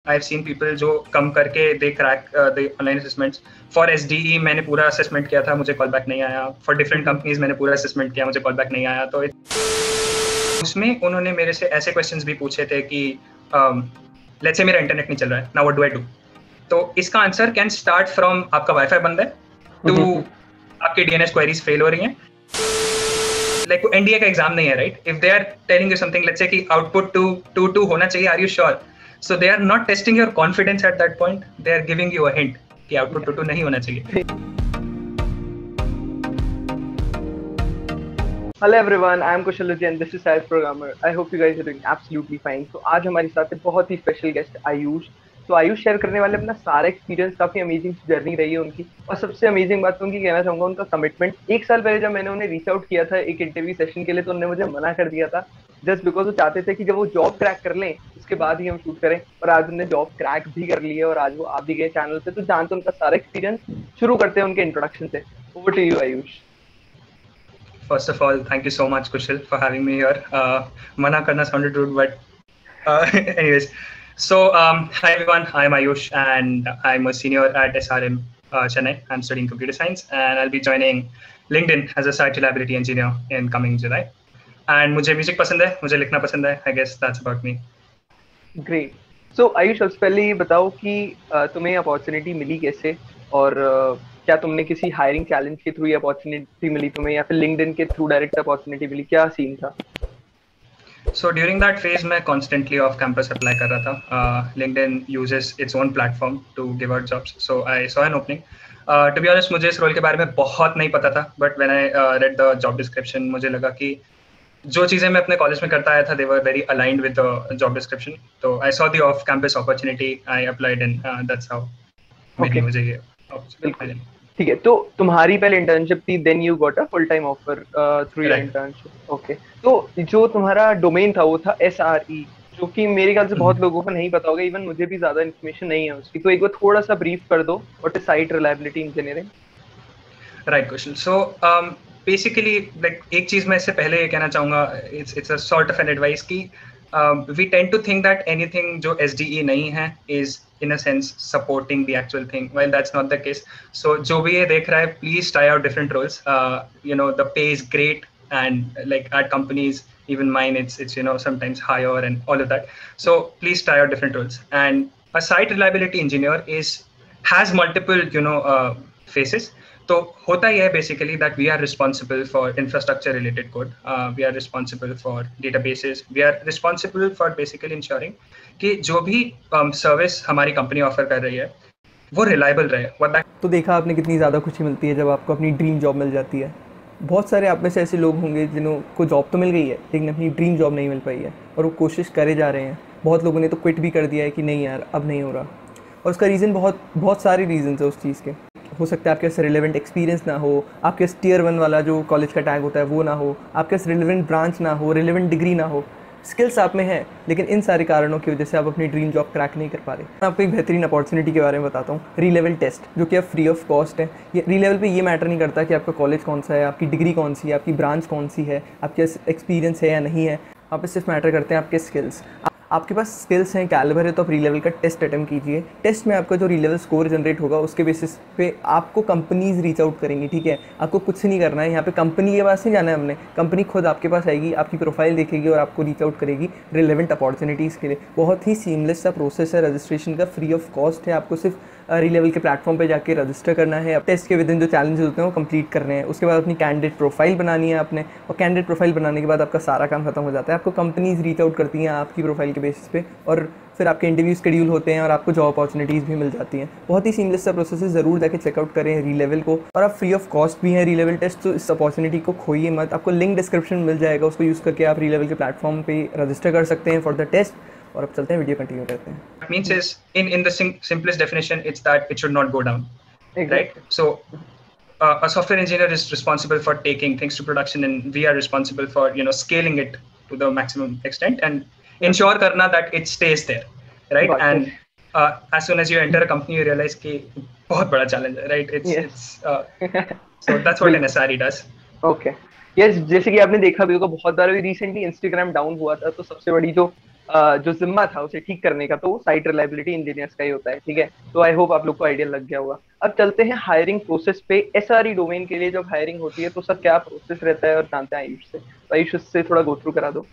I've seen people जो कम करके they crack the online assessments. For SDE मैंने पूरा assessment किया था, मुझे call back नहीं आया. For different companies मैंने पूरा assessment किया, मुझे call back नहीं आया. तो उसमें उन्होंने मेरे से ऐसे questions भी पूछे थे कि let's say मेरा इंटरनेट नहीं चल रहा है, now what do I do? तो इसका आंसर कैन स्टार्ट फ्रॉम आपका वाईफाई बंद है टू आपकी डीएनएस क्वेरीज फेल हो रही हैं. लाइक एनडीए का एग्जाम नहीं है, right? If they are telling you something, let's say कि आउटपुट 2 होना चाहिए, are you sure? So they are not testing your confidence at that point, they are giving you a hint कि output 2 नहीं होना चाहिए. Hello everyone, I am Kushal Luthi and this is Science Programmer. I hope you guys are doing absolutely fine. तो आज हमारे साथ है बहुत ही स्पेशल गेस्ट आयुष. तो आयुष शेयर करने वाले अपना सारा एक्सपीरियंस, काफी अमेजिंग जर्नी रही है उनकी. और सबसे अमेजिंग बात उनकी कहना चाहूंगा उनका कमिटमेंट. 1 साल पहले जब मैंने उन्हें रीच आउट किया था एक इंटरव्यू सेशन के लिए, तो उन्होंने मुझे मना कर दिया था जस्ट बिकॉज वो चाहते थे कि जब वो जॉब क्रैक कर लें उसके बाद ही हम शूट करें. और आज उन्होंने जॉब क्रैक भी कर ली है और आज वो आप भी गए चैनल पे. तो जानते उनका सारा एक्सपीरियंस. शुरू करते हैं उनके इंट्रोडक्शन से. Over to you Ayush. First of all, thank you so much, Kushal, for having me here. Mana karna sounded rude, but anyways. So, hi everyone, I'm Ayush and I'm a senior at SRM Chennai. I'm studying computer science and I'll be joining LinkedIn as a site reliability engineer in coming July. And मुझे music पसंद है, मुझे लिखना पसंद है. I guess that's about me. Great. So Ayush, सबसे पहले ये बताओ कि तुम्हें अपॉर्चुनिटी मिली कैसे, और क्या तुमने किसी हायरिंग चैलेंज के थ्रू ये अपॉर्चुनिटी मिली तुम्हें, या फिर लिंक्डइन के थ्रू डायरेक्ट अपॉर्चुनिटी मिली? क्या सीन था? So during that phase मैं constantly off campus apply कर रहा था. LinkedIn uses its own platform to give out jobs. So I saw an opening. To be honest, मुझे इस रोल के बारे में बहुत नहीं पता था, but when I read the job description मुझे लगा कि जो चीज़ें मैं अपने कॉलेज में करता आया था, they were very aligned with the job description. So I saw the off campus opportunity, I applied and that's how मिली मुझे ये opportunity. ठीक है. तो तुम्हारी पहले इंटर्नशिप थी, then you got a full time offer through your internship. Okay. तो जो तुम्हारा डोमेन था वो था एसआरई, जो कि मेरे ख्याल से बहुत लोगों को नहीं पता होगा. इवन मुझे भी ज्यादा इन्फॉर्मेशन नहीं है उसकी. तो एक बार थोड़ा सा ब्रीफ कर दो, what is site reliability engineering? Right question. So basically like एक चीज मैं इससे पहले कहना चाहूंगा, it's a sort of an advice कि we tend to think that anything जो SDE नहीं है is in a sense supporting the actual thing, while that's not the case. So जो भी ये देख रहा है, please try out different roles. You know, the pay is great and like at companies, even mine, it's you know sometimes higher and all of that. So please try out different roles. And a site reliability engineer has multiple faces. तो होता ही है basically that we are responsible for infrastructure related code, we are responsible for databases, we are responsible for basically ensuring कि जो भी service हमारी company offer कर रही है वो रिलायबल रहे. तो देखा आपने कितनी ज़्यादा खुशी मिलती है जब आपको अपनी ड्रीम जॉब मिल जाती है. बहुत सारे आप में से ऐसे लोग होंगे जिनको जॉब तो मिल गई है लेकिन अपनी ड्रीम जॉब नहीं मिल पाई है और वो कोशिश करे जा रहे हैं. बहुत लोगों ने तो क्विट भी कर दिया है कि नहीं यार अब नहीं हो रहा. और उसका रीज़न बहुत सारे रीज़न है उस चीज़ के. हो सकता है आपके पास रिलेवेंट एक्सपीरियंस ना हो, आपके पास Tier 1 वाला जो कॉलेज का टैग होता है वो ना हो, आपके पास रिलेवेंट ब्रांच ना हो, रिलेवेंट डिग्री ना हो. स्किल्स आप में है लेकिन इन सारे कारणों की वजह से आप अपनी ड्रीम जॉब क्रैक नहीं कर पा रहे. मैं आपको एक बेहतरीन अपॉर्चुनिटी के बारे में बताता हूँ. री-लेवल टेस्ट, जो कि अब फ्री ऑफ कॉस्ट है. ये री-लेवल पे ये मैटर नहीं करता कि आपका कॉलेज कौन सा है, आपकी डिग्री कौन सी है, आपकी ब्रांच कौन सी है, आपके एक्सपीरियंस है या नहीं है. आप सिर्फ मैटर करते हैं आपके स्किल्स. आपके पास स्किल्स हैं, कैलिबर है, तो आप री-लेवल का टेस्ट अटेम्प्ट कीजिए. टेस्ट में आपका जो री-लेवल स्कोर जनरेट होगा उसके बेसिस पे आपको कंपनीज रीच आउट करेंगी. ठीक है, आपको कुछ नहीं करना है. यहाँ पे कंपनी के पास नहीं जाना है हमने. कंपनी खुद आपके पास आएगी, आपकी प्रोफाइल देखेगी और आपको रीच आउट करेगी रिलेवेंट अपॉर्चुनिटीज़ के लिए. बहुत ही सीमलेस सा प्रोसेस है. रजिस्ट्रेशन का फ्री ऑफ कॉस्ट है. आपको सिर्फ री-लेवल के प्लेटफॉर्म पे जाके रजिस्टर करना है. टेस्ट के विदिन जो चैलेंजेस होते हैं वो कंप्लीट करने हैं. उसके बाद अपनी कैंडिडेट प्रोफाइल बनानी है आपने, और कैंडिडेट प्रोफाइल बनाने के बाद आपका सारा काम खत्म हो जाता है. आपको कंपनीज रीच आउट करती हैं आपकी प्रोफाइल के बेसिस पे, और फिर आपके इंटरव्यू शेड्यूल होते हैं और आपको जॉब अपॉर्चुनिटीज़ भी मिल जाती हैं. बहुत ही सीमलेस सा प्रोसेस है. ज़रूर जाके चेकआउट करें री-लेवल को. और आप फ्री ऑफ कॉस्ट भी हैं री-लेवल टेस्ट, तो इस अपॉर्चुनिटी को खोइए मत. आपको लिंक डिस्क्रिप्शन मिल जाएगा, उसको यूज़ करके आप री-लेवल के प्लेटफॉर्म पे रजिस्टर कर सकते हैं फॉर द टेस्ट. और अब चलते हैं, वीडियो कंटिन्यू करते हैं. That means is in the simplest definition, it's that it should not go down. Exactly. Right? So a software engineer is responsible for taking things to production, and we are responsible for scaling it to the maximum extent and ensure karna that it stays there, right? Got and as soon as you enter a company, you realize कि बहुत बड़ा challenge है, right? It's so that's what an SRE does. Okay. Yes, जैसे कि आपने देखा भी होगा बहुत बार. अभी रिसेंटली इंस्टाग्राम डाउन हुआ था, तो सबसे बड़ी जो जो जिम्मा था उसे ठीक करने का, तो वो साइट रिलायबिलिटी इंजीनियर्स का ही होता है, ठीक है। तो आई होप आप लोग को आइडिया लग गया होगा। अब चलते हैं हायरिंग प्रोसेस पे। एसआरई डोमेन के लिए जब हायरिंग होती है तो सर क्या प्रोसेस रहता है, और जानते हैं आयुष से, तो आयुष से थोड़ा गो थ्रू करा दो।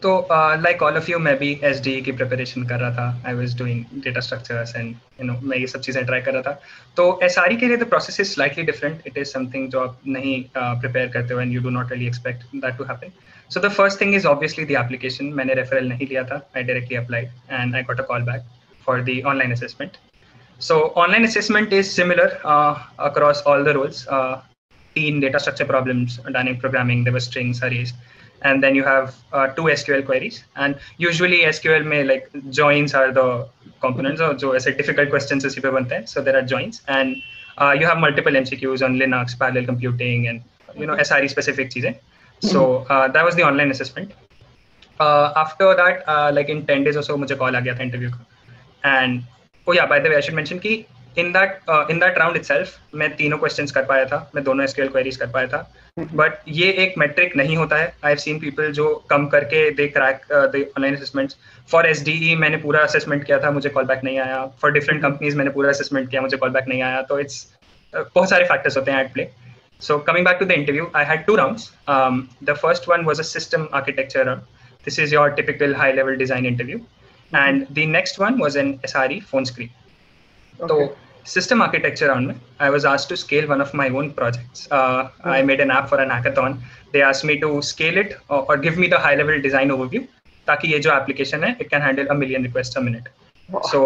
तो लाइक ऑल ऑफ यू, मैं भी एसडीई की प्रिपरेशन कर रहा था। I was doing data structures and मैं ये सब चीज़ें ट्राई कर रहा था। तो एसआरई के लिए the process is slightly different. It is something जो आप नहीं प्रिपेयर करते हो and you do not really expect that to happen. So the first thing is obviously the application. मैंने रेफरल नहीं लिया था, I directly applied and I got a call back for the online assessment. So online assessment is similar across all the roles. 3 data structure problems, dynamic programming, there were strings, arrays, and then you have 2 SQL queries. And usually SQL में like joins are the components, और जो ऐसे difficult questions इसी पे बनते हैं. So there are joins, and you have multiple MCQs on Linux, parallel computing, and SRE specific चीजें. So that was the online assessment. After that, like in 10 days or so, मुझे call आ गया था interview का. And oh yeah, by the way, I should mention कि in that round itself मैं तीनों questions कर पाया था, मैं दोनों SQL queries कर पाया था. But ये एक metric नहीं होता है. I've seen people जो कम करके they crack the online assessments. For SDE मैंने पूरा assessment किया था, मुझे call back नहीं आया. For different companies मैंने पूरा assessment किया, मुझे call back नहीं आया. तो it's बहुत सारे factors होते हैं at play. So coming back to the interview, I had 2 rounds. The first one was a system architecture round. This is your typical high level design interview. And the next one was an SRE phone screen. Okay. So system architecture round में I was asked to scale one of my own projects. I made an app for an hackathon. They asked me to scale it or give me the high level design overview ताकि ये जो application है it can handle 1 million requests a minute. Wow. So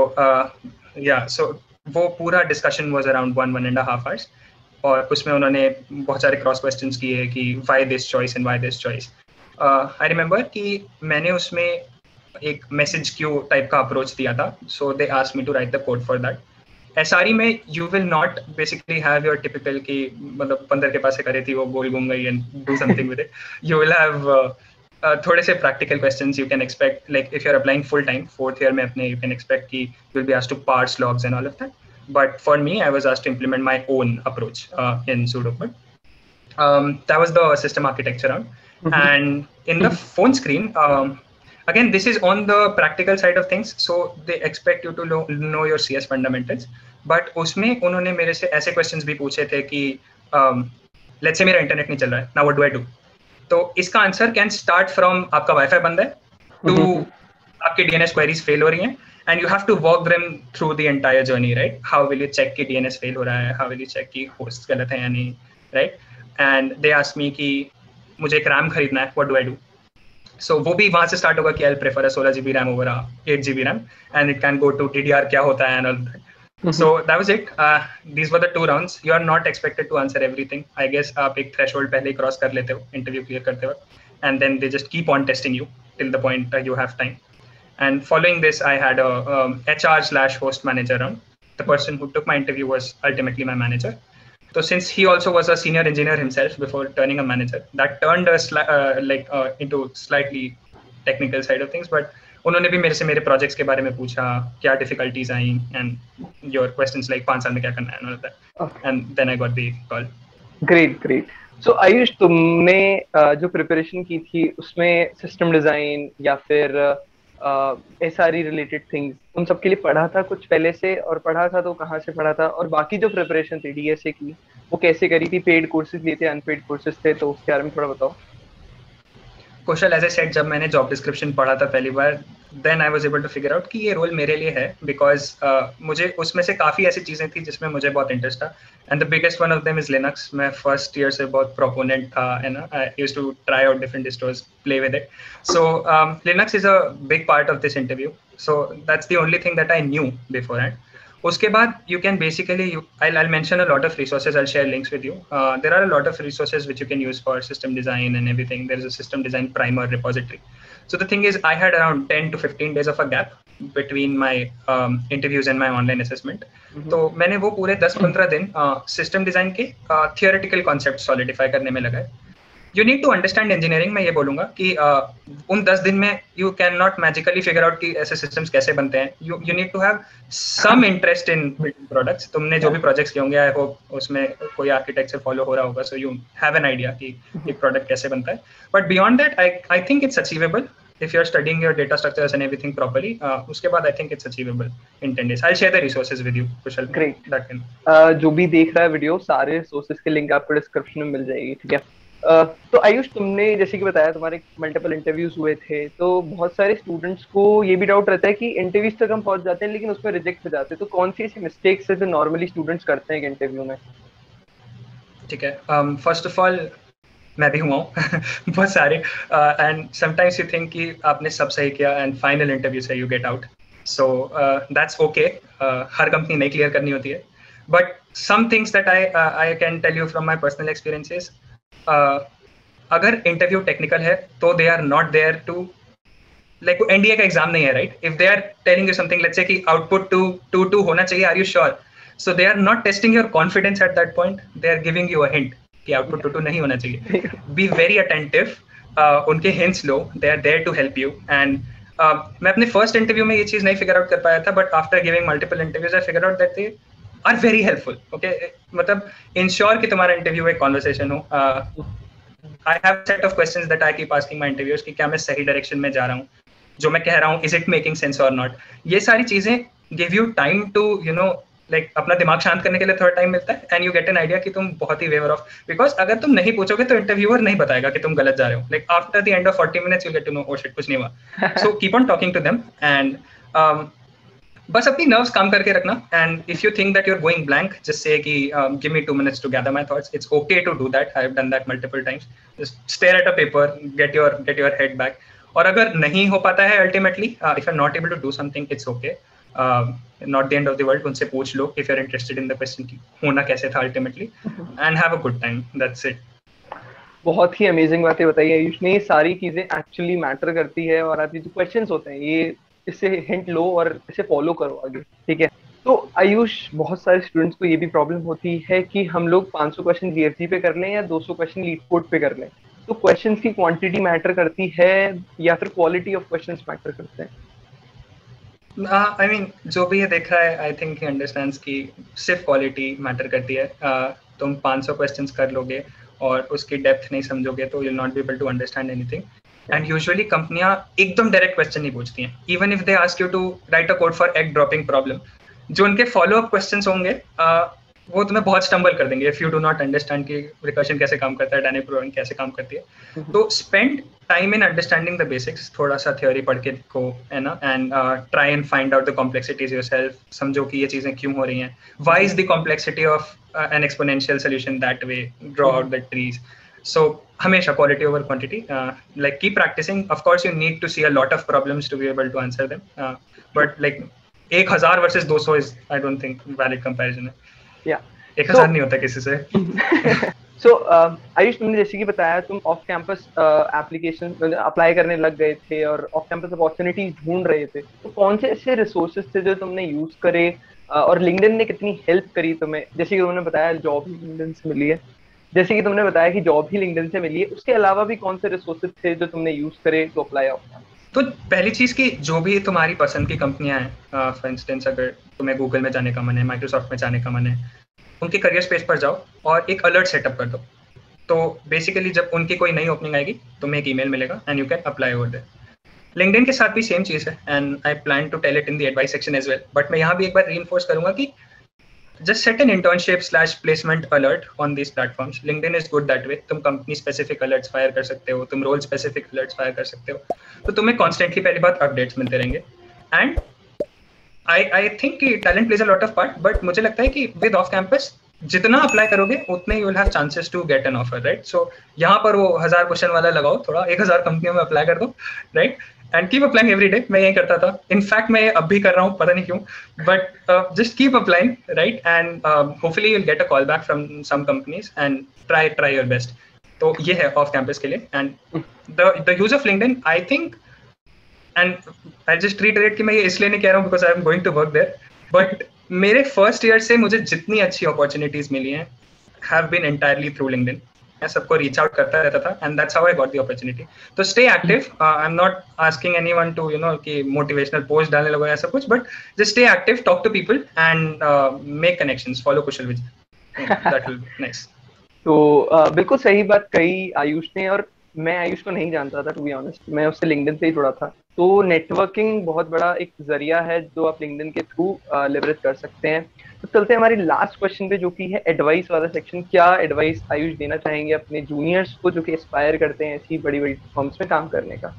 so वो पूरा discussion was around 1.5 hours. और उसमें उन्होंने बहुत सारे cross questions किए कि why this choice and why this choice. I remember कि मैंने उसमें एक मैसेज क्यू टाइप का अप्रोच दिया था. So they asked me to write the code for that. SRE में you will not basically have your typical की मतलब बंदर के पास से करे थी वो गोल घूम गई and do something with it. You will have थोड़े से practical questions you can expect. Like if you are applying full time 4th year में अपने, यू कैन एक्सपेक्ट कि you will be asked to parse logs and all of that. But for me I was asked to implement my own approach in pseudocode. That was the system architecture round. And in the phone screen, again, this is on the practical side of things, so they expect you to know your CS fundamentals. But उसमें उन्होंने मेरे से ऐसे questions भी पूछे थे कि let's say मेरा इंटरनेट नहीं चल रहा है, now what do I do? तो इसका आंसर कैन स्टार्ट फ्रॉम आपका वाईफाई बंद है टू आपके DNS क्वेरीज फेल हो रही हैं, and you have to walk them through the entire journey, right? How will you check कि DNS फेल हो रहा है, हाउ विल यू चेक कि होस्ट गलत है या नहीं, right? And they ask me कि मुझे एक रैम खरीदना है, what do I do? So वो भी वहाँ से स्टार्ट होगा कि I prefer a 16 GB RAM over 8 GB RAM, and it can go to DDR क्या होता है and all that. So that was it. These were the 2 rounds. You are not expected to answer everything. I guess आप एक threshold पहले ही cross कर लेते हो interview clear करते वक्त, and then they just keep on testing you till the point you have time. And following this, I had a HR/host manager round. The person who took my interview was ultimately my manager. So since he also was a senior engineer himself before turning a manager, that turned us into slightly technical side of things. But उन्होंने भी मेरे से मेरे projects के बारे में पूछा, क्या डिफिकल्टीज आई, एंड योर क्वेश्चंस लाइक 5 साल में क्या करना है, and then I got the call. Great. So Ayush, तुमने जो प्रिपरेशन की थी उसमें सिस्टम डिजाइन या फिर SRE रिलेटेड थिंग्स, उन सब के लिए पढ़ा था कुछ पहले से, और पढ़ा था तो कहाँ से पढ़ा था, और बाकी जो प्रिपरेशन थी DSA की वो कैसे करी थी? पेड कोर्सेज लिए थे, अनपेड कोर्सेज थे, तो उसके बारे में थोड़ा बताओ. कौशल, एज ए सेट, जब मैंने जॉब डिस्क्रिप्शन पढ़ा था पहली बार, then I was able to figure out कि ये रोल मेरे लिए है, बिकॉज मुझे उसमें से काफ़ी ऐसी चीज़ें थी जिसमें मुझे बहुत इंटरेस्ट था, and the biggest one of them is Linux. मैं फर्स्ट ईयर से बहुत प्रोपोनेंट था, है ना. I used to try out different distros, play with it. So Linux is a big part of this interview, so that's the only thing that I knew beforehand. उसके बाद you can basically, I'll mention a lot of resources, I'll share links with you. There are a lot of resources which you can use for system design and everything. There is a system design primer repository. So the thing is, I had around 10 to 15 days of a gap between my interviews and my online assessment. तो मैंने वो पूरे 10-15 दिन system design के theoretical concepts solidify करने में लगा. You need to understand engineering. मैं ये बोलूँगा कि उन 10 दिन में you cannot magically figure out कि ऐसे systems कैसे बनते हैं. You need to have some interest in products. तुमने जो भी projects किए होंगे, I hope उसमें कोई architecture follow हो रहा होगा, so you have an idea कि एक product कैसे बनता है. But beyond that, I think it's achievable. if you're studying your data structures and everything properly, उसके बाद I think it's achievable in 10 days. I'll share the resources with you, Kushal. Great. That can. जो भी देख रहा है video, सारे sources के link आपको डिस्क्रिप्शन में मिल जाएगी, ठीक है। तो आयुष, तुमने जैसे कि बताया तुम्हारे मल्टीपल इंटरव्यूज हुए थे, तो बहुत सारे स्टूडेंट्स को ये भी डाउट रहता है कि इंटरव्यूज तक हम पहुंच जाते हैं लेकिन उसमें रिजेक्ट हो जाते हैं, तो कौन सी ऐसी मिस्टेक्स है जो नॉर्मली स्टूडेंट्स करते हैं इंटरव्यू में? ठीक है, फर्स्ट ऑफ ऑल मैं भी हुआ हूँ बहुत सारे, एंड समटाइम्स यू थिंक कि आपने सब सही किया एंड फाइनल इंटरव्यू से you get out, so that's okay, हर कंपनी नहीं क्लियर करनी होती है, but some things that I can tell you from my personal experiences, अगर इंटरव्यू टेक्निकल है तो they are not there to, like NDA का एग्जाम नहीं है, right? If they are telling you something, let's say कि output 2 होना चाहिए, are you sure? So they are not testing your confidence at that point, they are giving you a hint कि output 2 नहीं होना चाहिए। Be very attentive, उनके hints लो, they are there to help you. And मैं अपने first interview में ये चीज नहीं फिगर आउट कर पाया था, but after giving multiple interviews I figure out that they are very helpful. Okay, मतलब इंश्योर कि तुम्हारा इंटरव्यू एक कॉन्वर्सेशन हो। I have set of questions that I keep asking my interviewers कि क्या मैं सही डायरेक्शन में जा रहा हूँ, जो मैं कह रहा हूँ इज इट मेकिंग सेंस और नॉट। ये सारी चीजें give you time to you know like अपना दिमाग शांत करने के लिए थोड़ा टाइम मिलता है, and you get an idea कि तुम बहुत ही वेवर ऑफ, बिकॉज अगर तुम नहीं पूछोगे तो इंटरव्यूअर नहीं बताएगा कि तुम गलत जा रहे हो। Like after the end of 40 minutes you get to know oh shit कुछ नहीं हुआ। So keep on talking to them, and बस अपनी नर्व्स काम करके रखना, and if you think that you are going blank, just say कि give me 2 minutes to gather my thoughts, it's okay to do that, I have done that multiple times. Just stare at a paper, get your head back, और अगर नहीं हो पाता है ultimately, if you are not able to do something, it's okay, not the end of the world. उनसे पूछ लो if you are interested in the question की होना कैसे था ultimately, and have a good time, that's it. बहुत ही amazing बातें बताई आयुष ने, ये सारी चीजें एक्चुअली मैटर करती है, और आपके जो क्वेश्चंस होते हैं ये इससे हिंट लो और इसे फॉलो करो आगे, ठीक है। तो आयुष, बहुत सारे स्टूडेंट्स को ये भी प्रॉब्लम होती है कि हम लोग 500 क्वेश्चन जीएफजी पे कर लें या 200 क्वेश्चन लीड कोड पे कर लें, तो क्वेश्चंस की क्वांटिटी मैटर करती है या फिर क्वालिटी ऑफ क्वेश्चंस मैटर करते हैं? आई मीन जो भी ये देख रहा है, आई थिंक ही अंडरस्टैंड्स कि सिर्फ क्वालिटी मैटर करती है। तुम 500 क्वेश्चंस कर लोगे और उसकी डेप्थ नहीं समझोगे तो you will not be able to understand anything. And usually कंपनियां एकदम डायरेक्ट क्वेश्चन नहीं पूछती हैं, even if they ask you to write a code for egg dropping problem, जो उनके फॉलो अप क्वेश्चंस होंगे वो तुम्हें बहुत स्टम्बल कर देंगे if you do not understand कि रिकर्शन कैसे काम करता है, डायनेमिक प्रोग्रामिंग कैसे काम करती है। तो spend time in understanding the basics, थोड़ा सा थ्योरी पढ़ के देखो, है ना, and try and find out the complexities yourself, समझो कि ये चीजें क्यों हो रही हैं, why is the complexity of an exponential solution that way, draw out the trees. So हमेशा quality over quantity, like keep practicing. Of course you need to see a lot of problems to be able to answer them, but like 1000 versus 200 is I don't think valid comparison है। Yeah, 1000 नहीं होता किसी से। So Ayush, तुमने जैसे कि बताया तुम ऑफ कैंपस एप्लीकेशन अप्लाई करने लग गए थे और ऑफ कैंपस अपॉर्चुनिटीज ढूंढ रहे थे, तो कौन से ऐसे रिसोर्सेज थे जो तुमने यूज करे, और लिंक्डइन ने कितनी हेल्प करी तुम्हें? जैसे कि तुमने बताया जॉब ही लिंक्डइन से मिली है, जैसे कि तुमने बताया कि जॉब ही लिंक्डइन से मिली है, उसके अलावा भी कौन से रिसोर्सेज थे जो तुमने यूज करे टू अप्लाई ऑफ कैंपस? तो पहली चीज की जो भी तुम्हारी पसंद की कंपनियां हैं, फॉर इंस्टेंस अगर तुम्हें गूगल में जाने का मन है, माइक्रोसॉफ्ट में जाने का मन है, उनके करियर पेज पर जाओ और एक अलर्ट सेटअप कर दो। तो बेसिकली जब उनकी कोई नई ओपनिंग आएगी तुम्हें एक ईमेल मिलेगा and you can apply over there. LinkedIn के साथ भी सेम चीज है, and I plan to tell it in the advice section as well, but मैं यहाँ भी एक बार रीइंफोर्स करूंगा कि just set an internship/placement alert on these platforms. LinkedIn is good that way. तुम company specific alerts fire कर सकते हो, तुम role specific alerts fire कर सकते हो, तो तुम्हें constantly पहली बात updates मिलते रहेंगे। And I think कि talent plays a lot of part, but मुझे लगता है कि with off campus जितना अप्लाई करोगे उतने you will have chances to get an offer, right? So यहाँ पर वो 1000 क्वेश्चन वाला लगाओ, थोड़ा 1000 कंपनियों में अप्लाई कर दो, right? And keep applying every day. मैं यही करता था, इनफैक्ट मैं अब भी कर रहा हूँ, पता नहीं क्यों, but just keep applying, right? And hopefully you'll get a call back from some companies and try your best. तो ये है ऑफ कैंपस के लिए। and the use of LinkedIn, I think, and I'll just reiterate कि मैं ये इसलिए नहीं कह रहा हूँ because I'm going to work there, but मेरे फर्स्ट ईयर से मुझे जितनी अच्छी अपॉर्चुनिटीज मिली हैं have been entirely through LinkedIn. मैं सबको रीच आउट करता रहता था, and that's how I got the opportunity. तो stay active, I am not asking anyone to you know कि मोटिवेशनल पोस्ट डालने लगो ऐसा कुछ, but just stay active, talk to people and make connections, follow Kushal Vijay, that will be nice. तो बिल्कुल सही बात कही आयुष ने, और मैं आयुष को नहीं जानता था, टू बी ऑनेस्ट, मैं उससे लिंक्डइन से ही जुड़ा था। तो नेटवर्किंग बहुत बड़ा एक जरिया है जो आप लिंक्डइन के थ्रू लेवरेज कर सकते हैं। तो चलते हैं हमारी लास्ट क्वेश्चन पे, जो कि है एडवाइस वाला सेक्शन। क्या एडवाइस आयुष देना चाहेंगे अपने जूनियर्स को जो कि एस्पायर करते हैं ऐसी बड़ी बड़ी फर्म्स में काम करने का?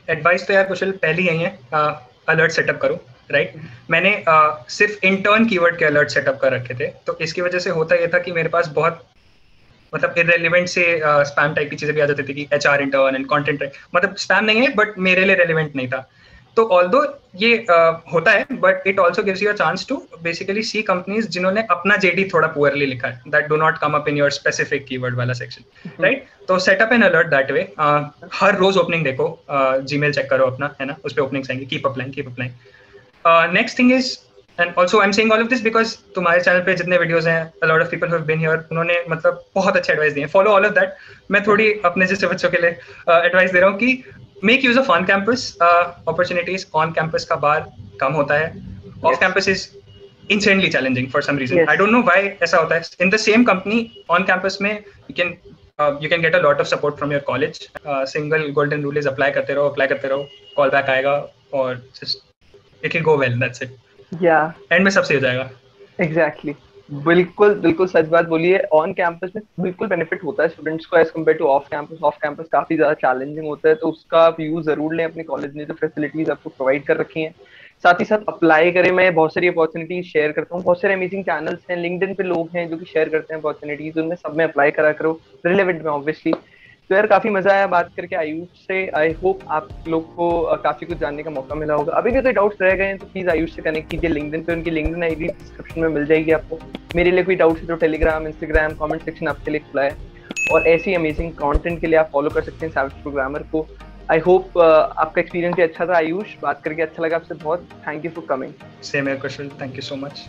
एडवाइस तो यार कुशल पहली यही है, अलर्ट सेटअप करो, राइट? मैंने सिर्फ इंटर्न कीवर्ड के अलर्ट सेटअप कर रखे थे, तो इसकी वजह से होता यह था कि मेरे पास बहुत मतलब इररेलेवेंट से स्पैम टाइप की चीजें भी आ जाती थी कि एचआर इंटर्न एंड कंटेंट, मतलब स्पैम नहीं है बट मेरे लिए रेलेवेंट नहीं था। तो ऑल्दो ये होता है, but it also gives you a chance to basically see companies जिन्होंने अपना जेडी थोड़ा पुअरली लिखा है, that do not come up in your specific keyword वाला सेक्शन, राइट? तो set up an alert that way. हर रोज ओपनिंग देखो, जीमेल चेक करो अपना, है ना, उस पर ओपनिंग्स आएंगे, keep applying keep applying. Next thing is, and also I'm saying all of this because तुम्हारे चैनल पे जितने वीडियोस हैं, a lot of people who have been here, उन्होंने मतलब बहुत अच्छे एडवाइस दिए, फॉलो ऑल ऑफ दैट। मैं थोड़ी अपने जैसे बच्चों के लिए एडवाइस दे रहा हूँ कि make use of on campus opportunities. On campus का बार कम होता है, off campus is insanely challenging for some reason. I don't know why ऐसा होता है। In the same company, on campus में you can get a lot of support from your college. Single golden rule is apply करते रहो, call back आएगा और just it will go well, that's it. And में सबसे हो जाएगा। Exactly, बिल्कुल बिल्कुल सच बात बोली है। ऑन कैंपस में बिल्कुल बेनिफिट होता है स्टूडेंट्स को as compare to off campus. Off campus काफी ज्यादा चैलेंजिंग होता है, तो उसका आप यूज जरूर लें। अपने कॉलेज ने जो फैसिलिटीज आपको प्रोवाइड कर रखी हैं, साथ ही साथ अप्लाई करें। मैं बहुत सारी अपॉर्चुनिटीज शेयर करता हूँ, बहुत सारे अमेजिंग चैनल्स हैं, लिंक्डइन पे लोग हैं जो कि शेयर करते हैं अपॉर्चुनिटीज, उनमें सब में अप्लाई करा करो, रिलेवेंट में ऑब्वियसली। तो यार काफी मजा आया बात करके आयुष से। आई होप आप लोग को काफी कुछ जानने का मौका मिला होगा। अभी भी कोई डाउट्स रह गए हैं तो प्लीज आयुष से कनेक्ट कीजिए लिंक्डइन पे, उनकी लिंक्डइन आईडी डिस्क्रिप्शन में मिल जाएगी आपको। मेरे लिए कोई डाउट्स है तो टेलीग्राम, इंस्टाग्राम, कमेंट सेक्शन आपके लिए खुला है, और ऐसी अमेजिंग कंटेंट के लिए आप फॉलो कर सकते हैं सैविज प्रोग्रामर को। आई होप आपका एक्सपीरियंस भी अच्छा था आयुष, बात करके अच्छा लगा आपसे बहुत। Thank you for coming. Same है कुशल, थैंक यू सो मच।